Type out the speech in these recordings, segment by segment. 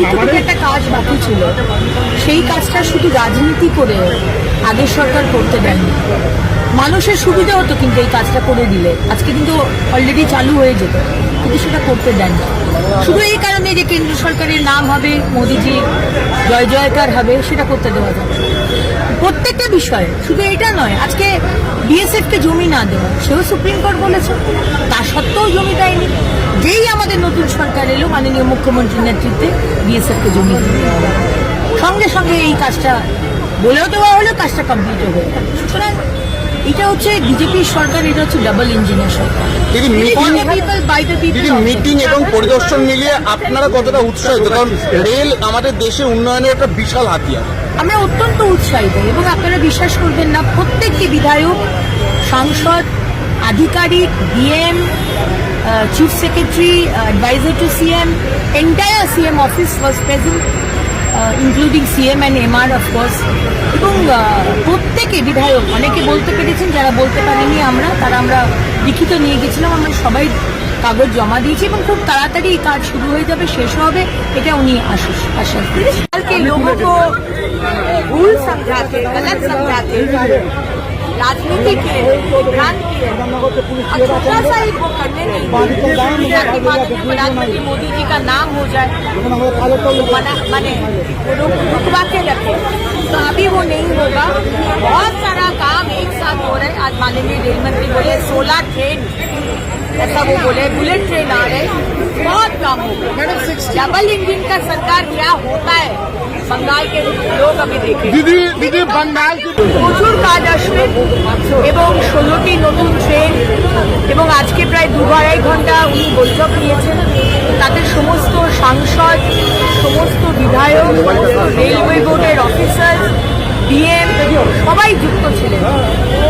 এইটুকু একটা কাজ বাকি ছিল, সেই কাজটা শুধু রাজনীতি করে আগের সরকার করতে দেয়নি। মানুষের সুবিধা হতো কিন্তু এই কাজটা করে দিলে, আজকে কিন্তু অলরেডি চালু হয়ে যেত, কিন্তু সেটা করতে দেন না। শুধু এই কারণে যে কেন্দ্র সরকারের নাম হবে, মোদিজি জয় জয়কার হবে, সেটা করতে দেওয়া যাবে। প্রত্যেকটা বিষয়ে, শুধু এটা নয়, আজকে বিএসএফকে জমি না দেওয়া, সেও সুপ্রিম কোর্ট বলেছে, তা সত্ত্বেও জমি দেয়নি। যেই আমাদের নতুন সরকার এলো, মাননীয় মুখ্যমন্ত্রীর নেতৃত্বে বিএসএফকে জমি দেওয়া হলো, সঙ্গে সঙ্গে এই কাজটা বলেও দেওয়া হলো, কাজটা কমপ্লিট হয়ে গেল। সুতরাং এটা হচ্ছে বিজেপির সরকার, এটা হচ্ছে ডাবল ইঞ্জিনের সরকার। মিটিং এবং পরিদর্শন মিলিয়ে আপনারা কতটা উৎসাহিত? কারণ রেল আমাদের দেশে উন্নয়নের একটা বিশাল হাতিয়ার। আমরা অত্যন্ত উৎসাহিত, এবং আপনারা বিশ্বাস করবেন না, প্রত্যেকটি বিধায়ক, সাংসদ, আধিকারিক, DM, chief secretary, adviser to CM, entire CM office was present, including CM and MR of course. এবং প্রত্যেকে বিধায়ক, অনেকে বলতে পেরেছেন, যারা বলতে পারেনি আমরা লিখিত নিয়ে গেছিলাম, আমরা সবাই কাগজ জমা দিয়েছি, এবং খুব তাড়াতাড়ি এই কাজ শুরু হয়ে যাবে, শেষ হবে, এটা উনি আশ্বাস দিয়েছেন। लोगों को भूल समझाते, गलत समझाते, राजनीति के विभ्रांत किए, छोटा सा ही वो करने नहीं, ताकि माननीय प्रधानमंत्री मोदी जी का नाम हो जाए, माने रुकवा के रखे। तो अभी वो नहीं होगा। बहुत सारा काम एक साथ हो रहा है। आज माननीय रेल मंत्री बोले 16 ट्रेन, ऐसा वो बोले, बुलेट ट्रेन आ रहे, बहुत काम होगा। डबल इंजन का सरकार क्या होता है बंगाल के लोग अभी देखें। দিদি বাংলার প্রচুর কাজ আসবে, এবং 16টি নতুন ট্রেন, এবং আজকে প্রায় 2-2.5 ঘন্টা উনি বৈঠক নিয়েছেন। তাদের সমস্ত সাংসদ, সমস্ত বিধায়ক, রেলওয়ে বোর্ডের অফিসার, ডিএম, সবাই যুক্ত ছিলেন।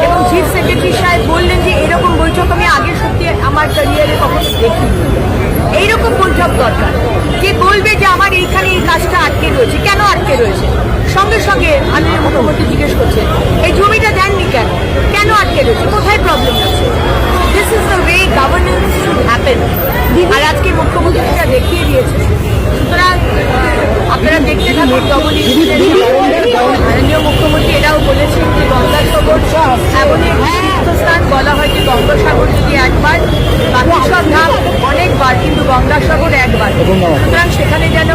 এবং চিফ সেক্রেটারি সাহেব বললেন যে এরকম বৈঠক আমি আগে সত্যি আমার ক্যারিয়ারে কখনো দেখিনি। এইরকম বৈঠক দরকার, যে বলবে যে আমার এইখানে এই কাজটা আটকে রয়েছে, কেন আটকে রয়েছে, সঙ্গে সঙ্গে মাননীয় মুখ্যমন্ত্রী জিজ্ঞেস করছেন এই জমিটা দেননি কেন, কেন আটকে রয়েছে, কোথায় প্রবলেম হচ্ছে। This is the way governance should happen. আর আজকে মুখ্যমন্ত্রী সেটা দেখিয়ে দিয়েছে। সুতরাং আপনারা দেখতে থাকুন ডবল ইঞ্জিনের। মাননীয় মুখ্যমন্ত্রী এটাও বলেছেন যে গঙ্গাসাগর এমনই একটি তীর্থস্থান, বলা হয় যে গঙ্গাসাগর যদি একবার, বাকি সব ধাম অনেকবার, কিন্তু গঙ্গাসাগর একবার। সুতরাং সেখানে যেন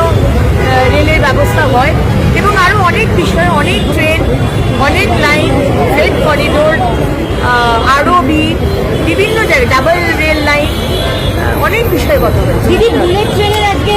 রেলের ব্যবস্থা হয়, এবং আরও অনেক বিষয়, অনেক ট্রেন, অনেক লাইন, ফ্রেট করিডোর, আরওবি, বিভিন্ন জায়গায় ডাবল রেল লাইন, অনেক বিষয় কথা হয়েছে। দিদি বুলেট ট্রেনের আজকে